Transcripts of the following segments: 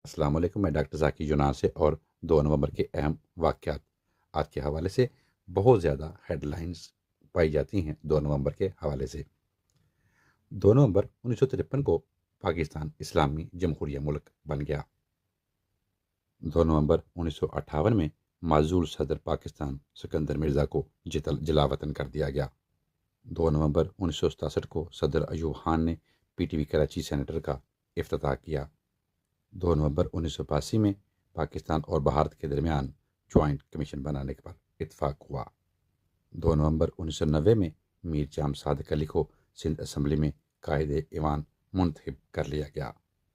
السلام علیکم، میں ڈاکٹر ذاکی یونان سے، اور 2 نومبر کے اہم واقعات آج کے حوالے سے بہت زیادہ ہیڈ لائنز پائی جاتی ہیں 2 نومبر کے حوالے سے۔ 2 نومبر 1953 کو پاکستان اسلامی جمہوریہ ملک بن گیا۔ 2 نومبر 1958 میں معزول صدر پاکستان سکندر مرزا کو جلا وطن کر دیا گیا۔ 2 نومبر 1967 کو صدر ایوب خان نے P T V Karachi centre کا افتتاح کیا۔ 2 نومبر 1982 میں پاکستان اور بھارت کے درمیان جوائنٹ کمیشن بنانے پر اتفاق ہوا۔ 2 نومبر 1990 میں میر جام صادق علی کو سندھ اسمبلی میں قائد ایوان منتخب کر لیا گیا۔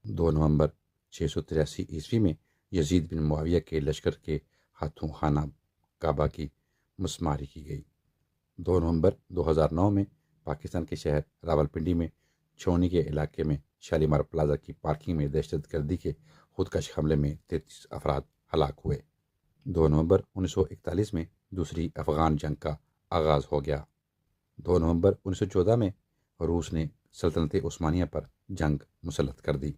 2 نومبر 683 میں یزید بن معاویہ کے لشکر کے ہاتھوں خانہ کعبہ کی مسماری کی گئی۔ 2 نومبر 2009 میں پاکستان کے شہر راولپنڈی میں چھونی کے علاقے میں شالیمار پلازا کی پارکنگ میں دہشت گردی کے خودکش حملے میں 33 افراد ہلاک ہوئے۔ 2 نومبر 1941 میں دوسری افغان جنگ کا آغاز ہو گیا۔ 2 نومبر 1914 میں روس نے سلطنت عثمانیہ پر جنگ مسلط کر دی۔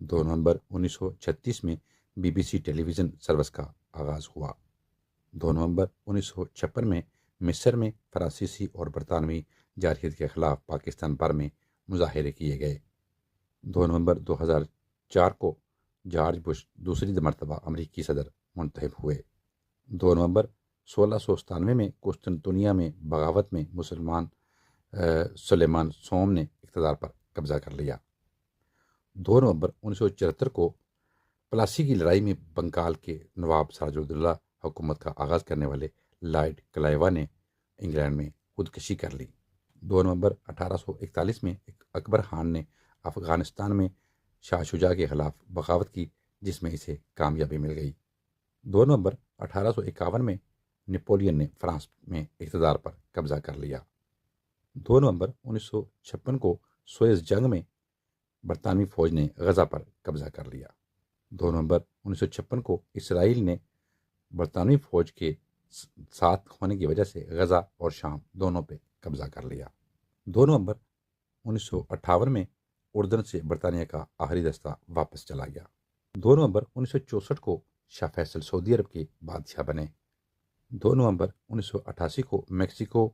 2 نومبر 1936 میں B B C television service کا آغاز ہوا۔ 2 نومبر 1956 میں مصر میں فرانسیسی اور برطانوی جارحیت کے خلاف پاکستان بھر میں مظاہرے کیے گئے۔ 2 نومبر 2004 کو جارج بش دوسری مرتبہ امریکی صدر منتخب ہوئے۔ 2 نومبر 1697 میں قسطنطنیہ میں بغاوت میں مسلمان سلیمان سوم نے اقتدار پر قبضہ کر لیا۔ 2 نومبر 1974 کو پلاسی کی لڑائی میں بنگال کے نواب سراج الدولہ حکومت کا آغاز کرنے والے لارڈ کلائیوا نے انگلینڈ میں خودکشی کر لی۔ 2 نومبر 1841 میں اکبر خان نے افغانستان میں شاہ شجاع کے خلاف بغاوت کی، جس میں اسے کامیابی مل گئی۔ 2 نومبر 1851 میں نپولین نے فرانس میں اقتدار پر قبضہ کر لیا۔ 2 نومبر 1956 کو سوئز جنگ میں برطانوی فوج نے غزہ پر قبضہ کر لیا۔ 2 نومبر 1956 کو اسرائیل نے برطانوی فوج کے ساتھ ہونے کی وجہ سے غزہ اور شام دونوں پہ قبضہ کر لیا۔ 2 نومبر 1958 میں اردن سے برطانیہ کا آخری دستہ واپس چلا گیا۔ 2 نومبر 1964 کو شاہ فیصل سعودی عرب کے بادشاہ بنے۔ 2 نومبر 1988 کو میکسیکو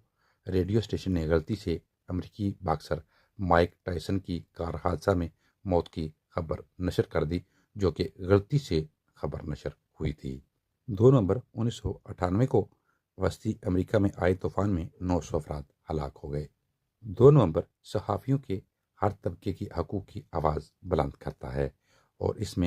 ریڈیو اسٹیشن نے غلطی سے امریکی باکسر مائک ٹائسن کی کار حادثہ میں موت کی خبر نشر کر دی، جو کہ غلطی سے خبر نشر ہوئی تھی۔ 2 نومبر 1998 کو وسطی امریکہ میں آئے طوفان میں 900 افراد ہلاک ہو گئے۔ 2 نومبر صحافیوں کے ہر طبقے کی حقوق کی آواز بلند کرتا ہے، اور اس میں